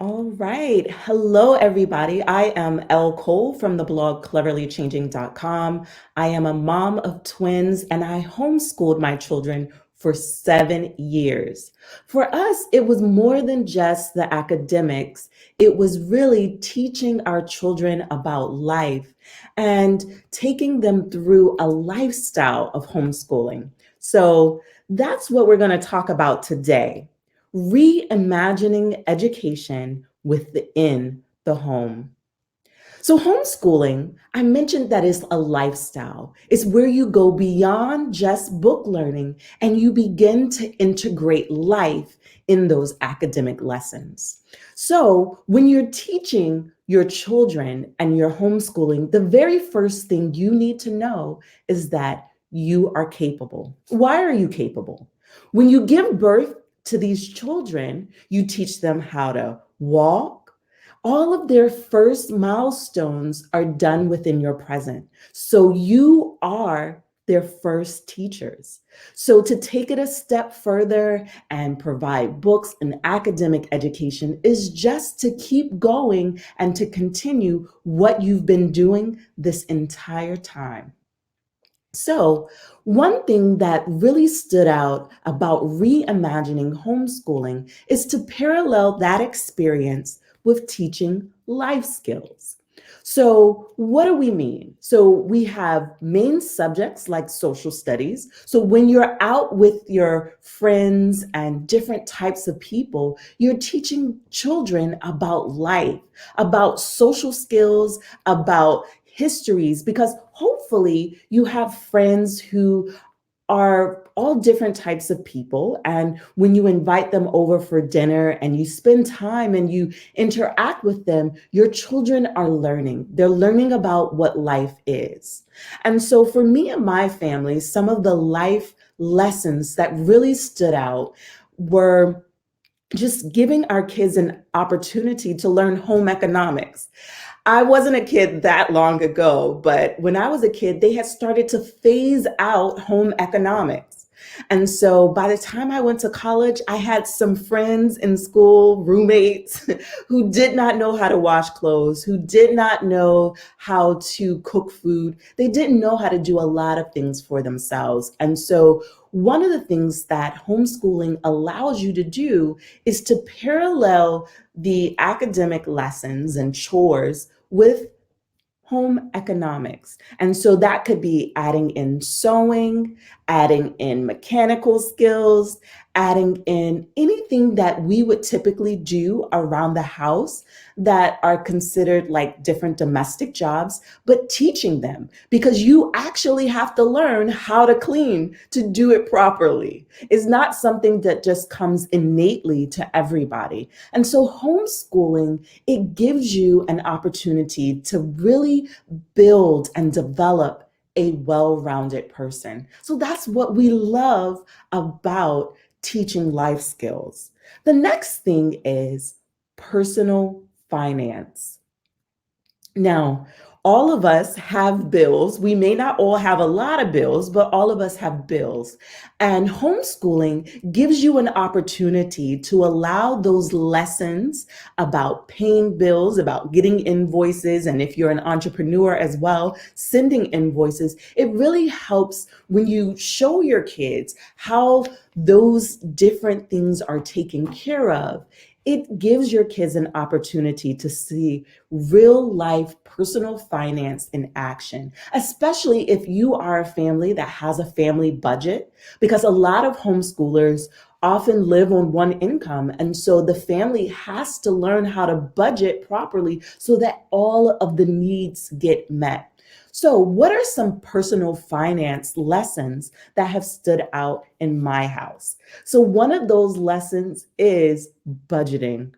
All right. Hello, everybody. I am Elle Cole from the blog cleverlychanging.com. I am a mom of twins and I homeschooled my children for 7 years. For us, it was more than just the academics. It was really teaching our children about life and taking them through a lifestyle of homeschooling. So that's what we're going to talk about today. Reimagining education within the home. So, homeschooling, I mentioned that is a lifestyle. It's where you go beyond just book learning and you begin to integrate life in those academic lessons. So, when you're teaching your children and you're homeschooling, the very first thing you need to know is that you are capable. Why are you capable? When you give birth to these children, you teach them how to walk. All of their first milestones are done within your present. So you are their first teachers. So to take it a step further and provide books and academic education is just to keep going and to continue what you've been doing this entire time. So, one thing that really stood out about reimagining homeschooling is to parallel that experience with teaching life skills. So, what do we mean? So, we have main subjects like social studies. So, when you're out with your friends and different types of people, you're teaching children about life, about social skills, about histories, because hopefully you have friends who are all different types of people. And when you invite them over for dinner and you spend time and you interact with them, your children are learning. They're learning about what life is. And so for me and my family, some of the life lessons that really stood out were just giving our kids an opportunity to learn home economics. I wasn't a kid that long ago, but when I was a kid, they had started to phase out home economics. And so by the time I went to college, I had some friends in school, roommates, who did not know how to wash clothes, who did not know how to cook food. They didn't know how to do a lot of things for themselves. And so one of the things that homeschooling allows you to do is to parallel the academic lessons and chores with home economics. And so that could be adding in sewing, adding in mechanical skills, adding in anything that we would typically do around the house that are considered like different domestic jobs, but teaching them because you actually have to learn how to clean to do it properly. It's not something that just comes innately to everybody. And so homeschooling, it gives you an opportunity to really build and develop a well-rounded person. So that's what we love about teaching life skills. The next thing is personal finance. Now, all of us have bills. We may not all have a lot of bills, but all of us have bills. And homeschooling gives you an opportunity to allow those lessons about paying bills, about getting invoices, and if you're an entrepreneur as well, sending invoices. It really helps when you show your kids how those different things are taken care of. It gives your kids an opportunity to see real life personal finance in action, especially if you are a family that has a family budget, because a lot of homeschoolers often live on one income. And so the family has to learn how to budget properly so that all of the needs get met. So, what are some personal finance lessons that have stood out in my house? So, one of those lessons is budgeting.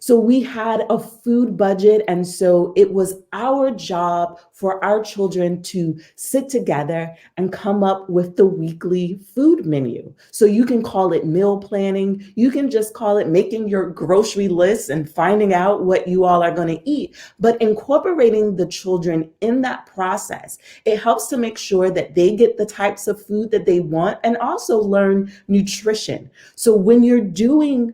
So we had a food budget, and so it was our job for our children to sit together and come up with the weekly food menu. So you can call it meal planning, you can just call it making your grocery list and finding out what you all are going to eat. But incorporating the children in that process, it helps to make sure that they get the types of food that they want and also learn nutrition. So when you're doing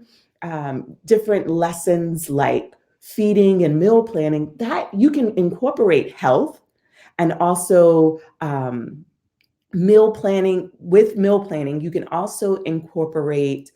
different lessons like feeding and meal planning, that you can incorporate health and also meal planning. With meal planning, you can also incorporate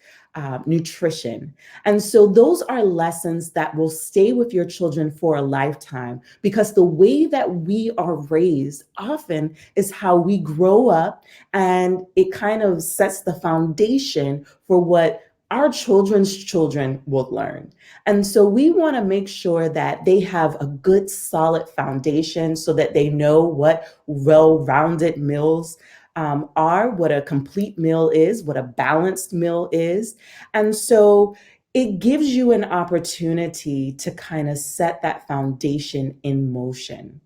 nutrition. And so those are lessons that will stay with your children for a lifetime, because the way that we are raised often is how we grow up, and it kind of sets the foundation for what our children's children will learn. And so we want to make sure that they have a good, solid foundation so that they know what well-rounded meals are, what a complete meal is, what a balanced meal is. And so it gives you an opportunity to kind of set that foundation in motion.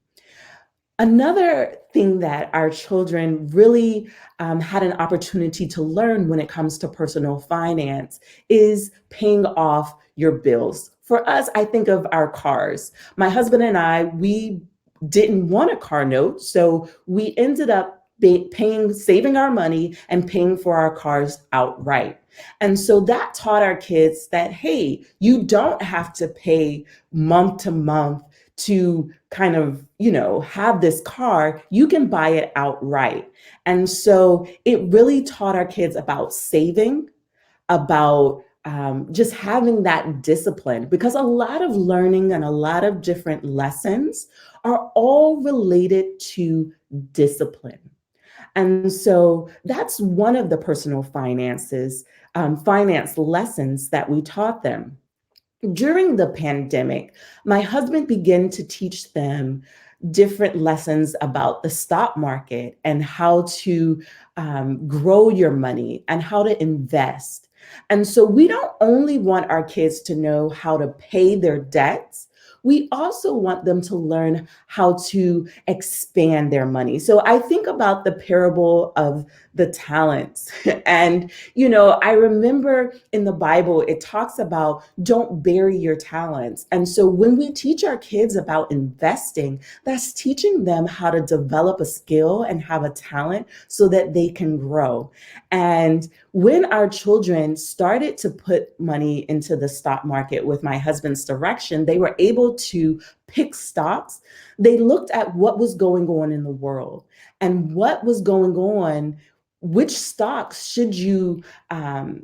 Another thing that our children really had an opportunity to learn when it comes to personal finance is paying off your bills. For us, I think of our cars. My husband and I, we didn't want a car note, so we ended up saving our money and paying for our cars outright. And so that taught our kids that, hey, you don't have to pay month to month to kind of, have this car. You can buy it outright. And so it really taught our kids about saving, about just having that discipline, because a lot of learning and a lot of different lessons are all related to discipline. And so that's one of the personal finance lessons that we taught them. During the pandemic, my husband began to teach them different lessons about the stock market and how to grow your money and how to invest. And so we don't only want our kids to know how to pay their debts, we also want them to learn how to expand their money. So I think about the parable of the talents. And, I remember in the Bible, it talks about don't bury your talents. And so when we teach our kids about investing, that's teaching them how to develop a skill and have a talent so that they can grow. And when our children started to put money into the stock market with my husband's direction, they were able to pick stocks. They looked at what was going on in the world and what was going on, which stocks should you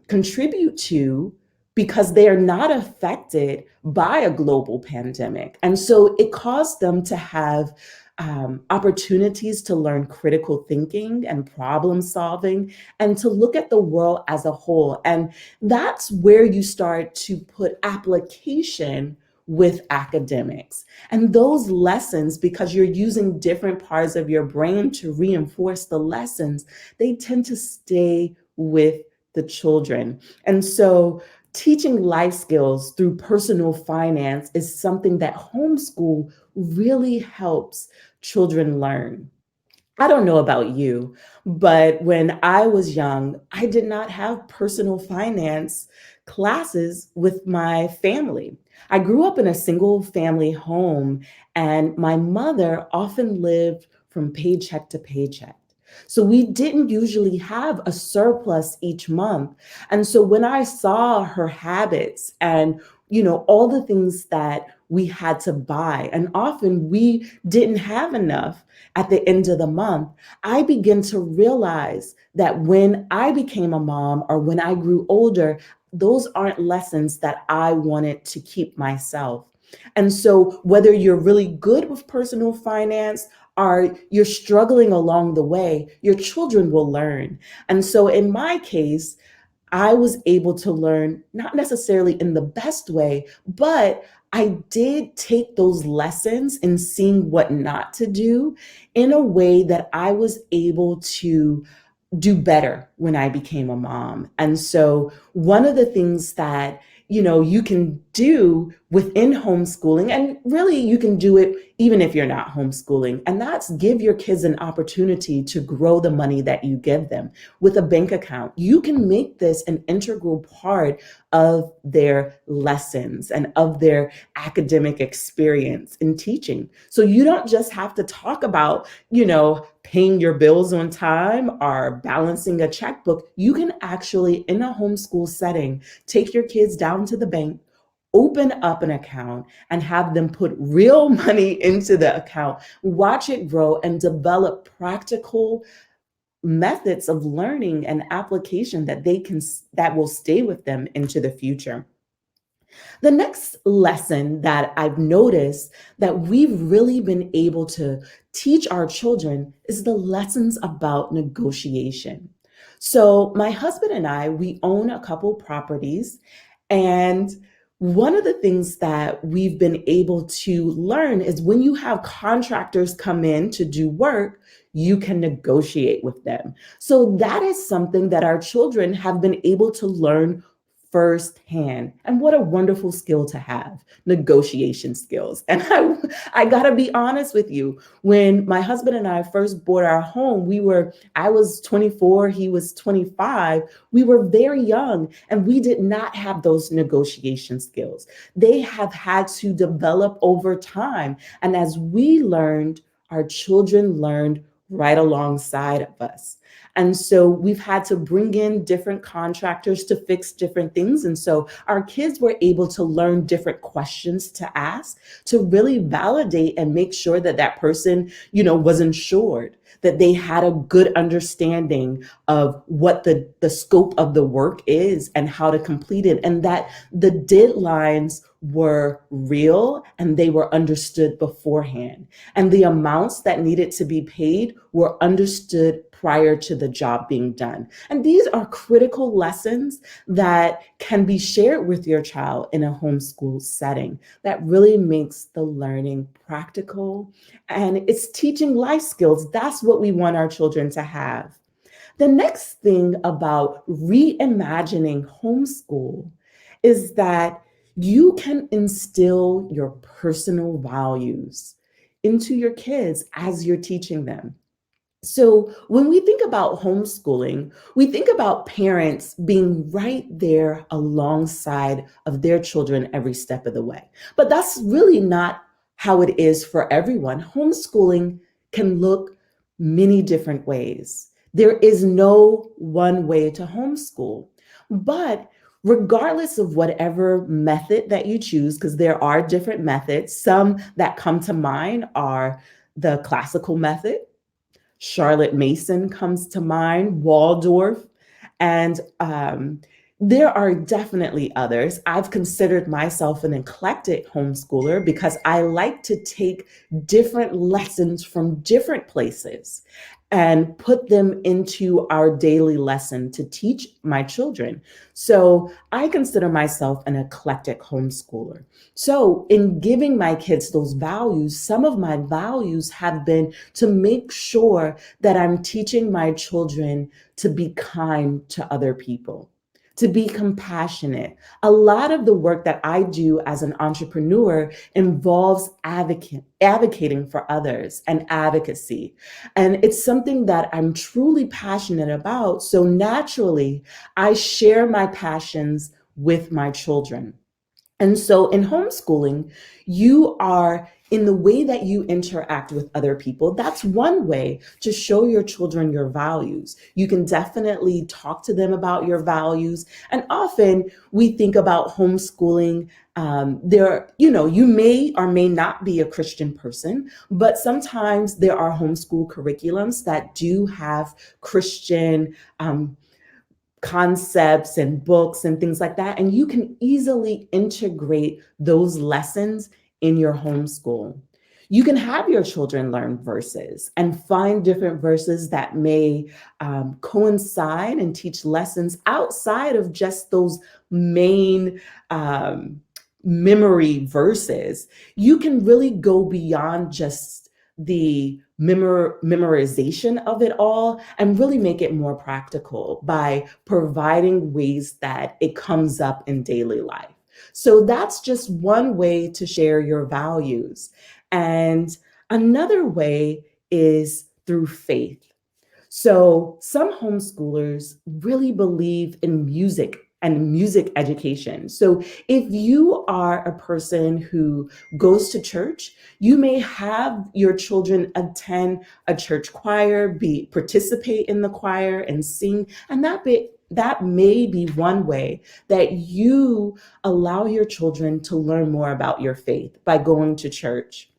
contribute to, because they are not affected by a global pandemic. And so it caused them to have opportunities to learn critical thinking and problem solving and to look at the world as a whole. And that's where you start to put application with academics. And those lessons, because you're using different parts of your brain to reinforce the lessons, they tend to stay with the children. And so teaching life skills through personal finance is something that homeschool really helps children learn. I don't know about you, but when I was young, I did not have personal finance classes with my family. I grew up in a single family home, and my mother often lived from paycheck to paycheck. So we didn't usually have a surplus each month. And so when I saw her habits and, all the things that we had to buy, and often we didn't have enough at the end of the month, I began to realize that when I became a mom or when I grew older, those aren't lessons that I wanted to keep myself. And so whether you're really good with personal finance or you're struggling along the way, your children will learn. And so in my case, I was able to learn, not necessarily in the best way, but I did take those lessons in seeing what not to do in a way that I was able to do better when I became a mom. And so one of the things that, you can do within homeschooling, and really you can do it even if you're not homeschooling, and that's give your kids an opportunity to grow the money that you give them with a bank account. You can make this an integral part of their lessons and of their academic experience in teaching. So you don't just have to talk about, paying your bills on time or balancing a checkbook. You can actually, in a homeschool setting, take your kids down to the bank, open up an account, and have them put real money into the account, watch it grow, and develop practical methods of learning and application that will stay with them into the future. The next lesson that I've noticed that we've really been able to teach our children is the lessons about negotiation. So my husband and I, we own a couple properties, and one of the things that we've been able to learn is when you have contractors come in to do work, you can negotiate with them. So that is something that our children have been able to learn firsthand. And what a wonderful skill to have, negotiation skills. And I gotta be honest with you, when my husband and I first bought our home, I was 24, he was 25. We were very young and we did not have those negotiation skills. They have had to develop over time. And as we learned, our children learned right alongside of us. And so we've had to bring in different contractors to fix different things. And so our kids were able to learn different questions to ask to really validate and make sure that that person, was insured, that they had a good understanding of what the scope of the work is and how to complete it, and that the deadlines were real and they were understood beforehand. And the amounts that needed to be paid were understood prior to the job being done. And these are critical lessons that can be shared with your child in a homeschool setting that really makes the learning practical, and it's teaching life skills. That's what we want our children to have. The next thing about reimagining homeschool is that you can instill your personal values into your kids as you're teaching them. So when we think about homeschooling, we think about parents being right there alongside of their children every step of the way. But that's really not how it is for everyone. Homeschooling can look many different ways. There is no one way to homeschool. But regardless of whatever method that you choose, because there are different methods, some that come to mind are the classical method. Charlotte Mason comes to mind, Waldorf, and there are definitely others. I've considered myself an eclectic homeschooler because I like to take different lessons from different places and put them into our daily lesson to teach my children. So I consider myself an eclectic homeschooler. So in giving my kids those values, some of my values have been to make sure that I'm teaching my children to be kind to other people, to be compassionate. A lot of the work that I do as an entrepreneur involves advocating for others and advocacy. And it's something that I'm truly passionate about. So naturally, I share my passions with my children. And so in homeschooling, you are in the way that you interact with other people. That's one way to show your children your values. You can definitely talk to them about your values. And often we think about homeschooling. You may or may not be a Christian person, but sometimes there are homeschool curriculums that do have Christian concepts and books and things like that. And you can easily integrate those lessons in your homeschool. You can have your children learn verses and find different verses that may coincide and teach lessons outside of just those main memory verses. You can really go beyond just the memorization of it all and really make it more practical by providing ways that it comes up in daily life. So that's just one way to share your values. And another way is through faith. So some homeschoolers really believe in music and music education. So if you are a person who goes to church, you may have your children attend a church choir, participate in the choir and sing, and that may be one way that you allow your children to learn more about your faith by going to church.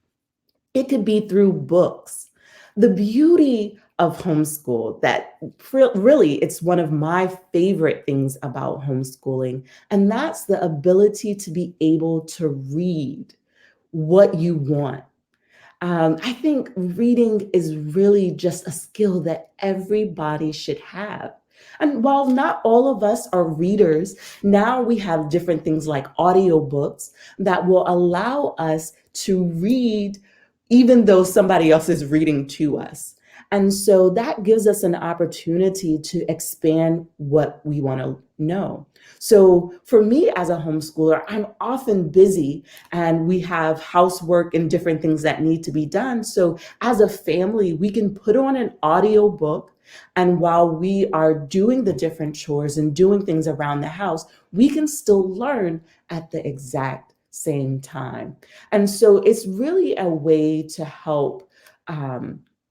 It could be through books. The beauty of homeschool that really it's one of my favorite things about homeschooling, and that's the ability to be able to read what you want. I think reading is really just a skill that everybody should have. And while not all of us are readers, now we have different things like audiobooks that will allow us to read even though somebody else is reading to us. And so that gives us an opportunity to expand what we want to know. So for me as a homeschooler, I'm often busy and we have housework and different things that need to be done. So as a family, we can put on an audio book, and while we are doing the different chores and doing things around the house, we can still learn at the exact same time. And so it's really a way to help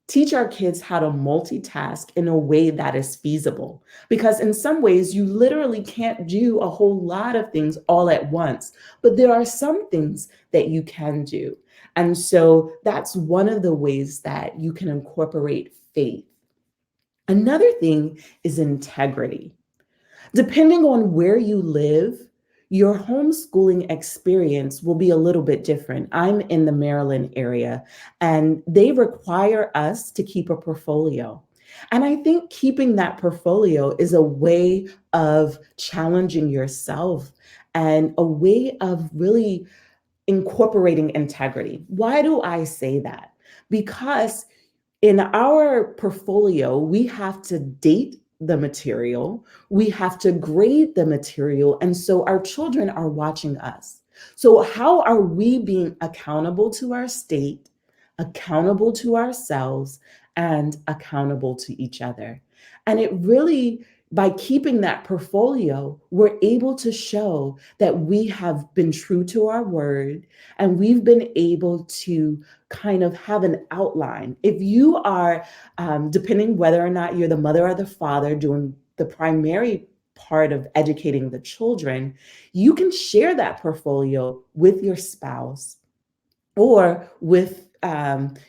teach our kids how to multitask in a way that is feasible. Because in some ways, you literally can't do a whole lot of things all at once, but there are some things that you can do. And so that's one of the ways that you can incorporate faith. Another thing is integrity. Depending on where you live, your homeschooling experience will be a little bit different. I'm in the Maryland area, and they require us to keep a portfolio. And I think keeping that portfolio is a way of challenging yourself and a way of really incorporating integrity. Why do I say that? Because in our portfolio, we have to date the material, we have to grade the material, and so our children are watching us. So, how are we being accountable to our state, accountable to ourselves, and accountable to each other? And it really, by keeping that portfolio, we're able to show that we have been true to our word and we've been able to kind of have an outline. If you are, depending whether or not you're the mother or the father doing the primary part of educating the children, you can share that portfolio with your spouse or with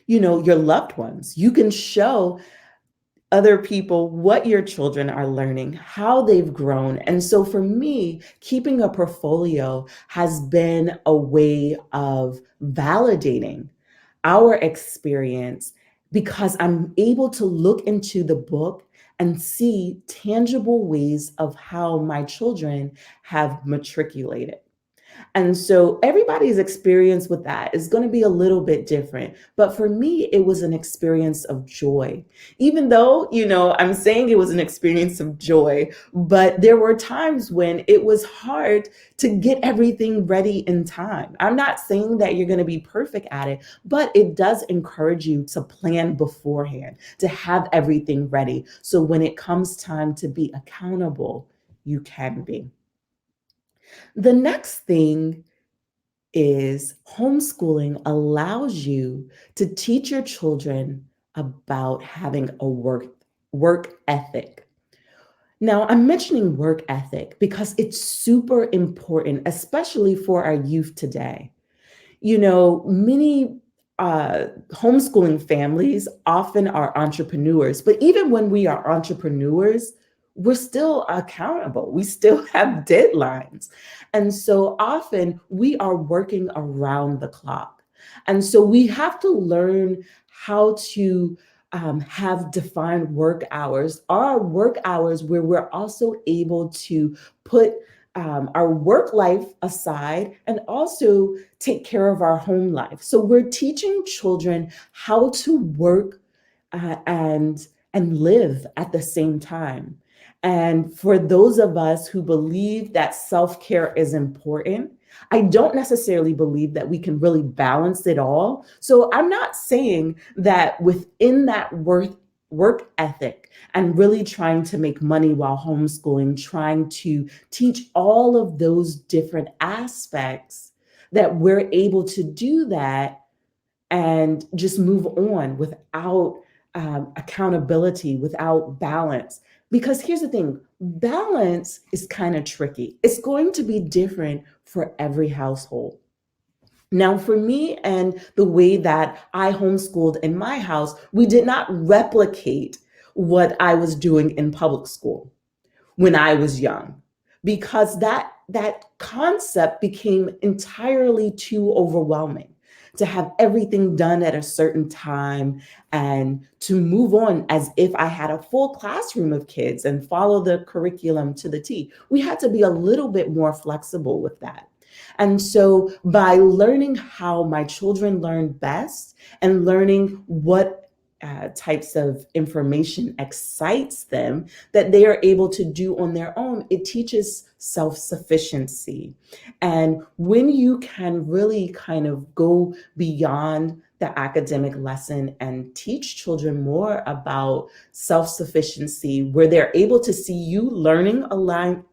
your loved ones. You can show other people what your children are learning, how they've grown. And so for me, keeping a portfolio has been a way of validating our experience because I'm able to look into the book and see tangible ways of how my children have matriculated. And so everybody's experience with that is going to be a little bit different. But for me, it was an experience of joy. Even though, I'm saying it was an experience of joy, but there were times when it was hard to get everything ready in time. I'm not saying that you're going to be perfect at it, but it does encourage you to plan beforehand, to have everything ready. So when it comes time to be accountable, you can be. The next thing is homeschooling allows you to teach your children about having a work ethic. Now, I'm mentioning work ethic because it's super important, especially for our youth today. Many homeschooling families often are entrepreneurs, but even when we are entrepreneurs, we're still accountable. We still have deadlines. And so often we are working around the clock. And so we have to learn how to have defined work hours, our work hours where we're also able to put our work life aside and also take care of our home life. So we're teaching children how to work and live at the same time. And for those of us who believe that self-care is important, I don't necessarily believe that we can really balance it all. So I'm not saying that within that work ethic and really trying to make money while homeschooling, trying to teach all of those different aspects, that we're able to do that and just move on without accountability, without balance. Because here's the thing, balance is kind of tricky. It's going to be different for every household. Now, for me and the way that I homeschooled in my house, we did not replicate what I was doing in public school when I was young, because that concept became entirely too overwhelming to have everything done at a certain time and to move on as if I had a full classroom of kids and follow the curriculum to the T. We had to be a little bit more flexible with that. And so by learning how my children learn best and learning what types of information excites them that they are able to do on their own, it teaches self-sufficiency. And when you can really kind of go beyond the academic lesson and teach children more about self-sufficiency, where they're able to see you learning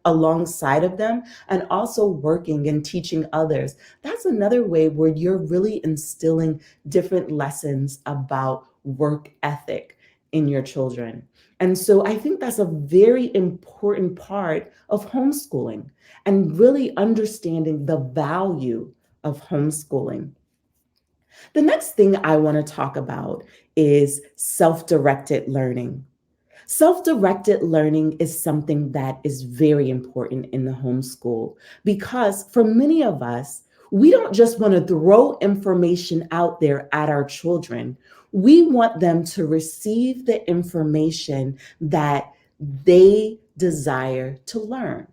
alongside of them and also working and teaching others, that's another way where you're really instilling different lessons about work ethic in your children. And so I think that's a very important part of homeschooling and really understanding the value of homeschooling. The next thing I want to talk about is self-directed learning. Self-directed learning is something that is very important in the homeschool because for many of us, we don't just want to throw information out there at our children. We want them to receive the information that they desire to learn.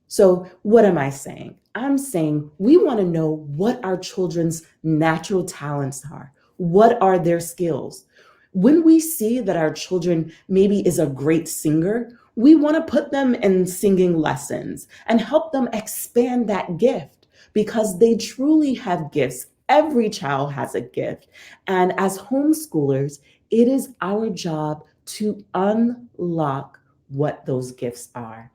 So, what am I saying? I'm saying we want to know what our children's natural talents are. What are their skills? When we see that our children maybe is a great singer, we want to put them in singing lessons and help them expand that gift because they truly have gifts. Every child has a gift. And as homeschoolers, it is our job to unlock what those gifts are.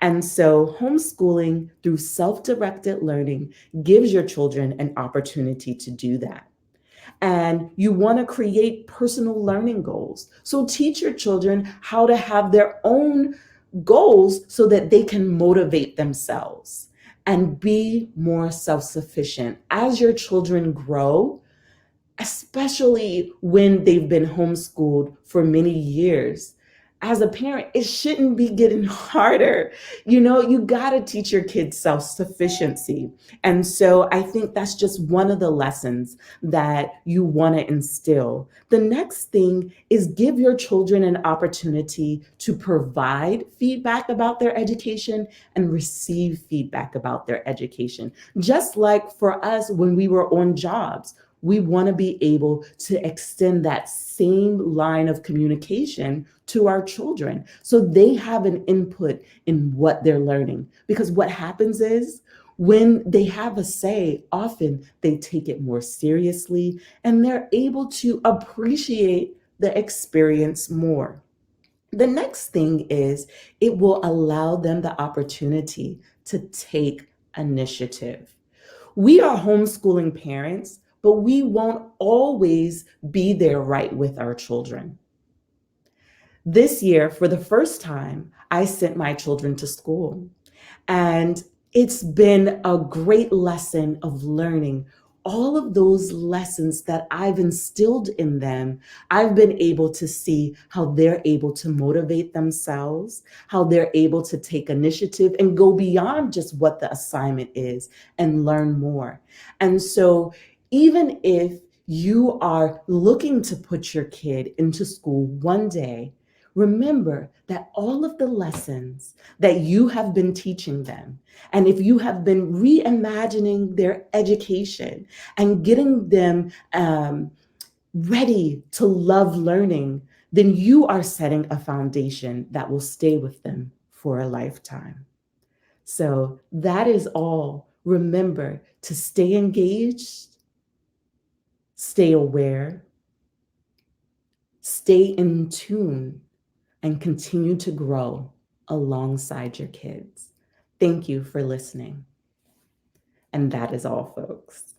And so, homeschooling through self directed learning gives your children an opportunity to do that. And you want to create personal learning goals. So, teach your children how to have their own goals so that they can motivate themselves and be more self sufficient. As your children grow, especially when they've been homeschooled for many years. As a parent, it shouldn't be getting harder. You got to teach your kids self-sufficiency. And so I think that's just one of the lessons that you want to instill. The next thing is give your children an opportunity to provide feedback about their education and receive feedback about their education. Just like for us when we were on jobs, we want to be able to extend that same line of communication to our children so they have an input in what they're learning. Because what happens is when they have a say, often they take it more seriously and they're able to appreciate the experience more. The next thing is it will allow them the opportunity to take initiative. We are homeschooling parents, but we won't always be there right with our children. This year, for the first time, I sent my children to school. And it's been a great lesson of learning all of those lessons that I've instilled in them. I've been able to see how they're able to motivate themselves, how they're able to take initiative and go beyond just what the assignment is and learn more. And so, even if you are looking to put your kid into school one day, remember that all of the lessons that you have been teaching them, and if you have been reimagining their education and getting them ready to love learning, then you are setting a foundation that will stay with them for a lifetime. So that is all. Remember to stay engaged, stay aware, stay in tune, and continue to grow alongside your kids. Thank you for listening. And that is all, folks.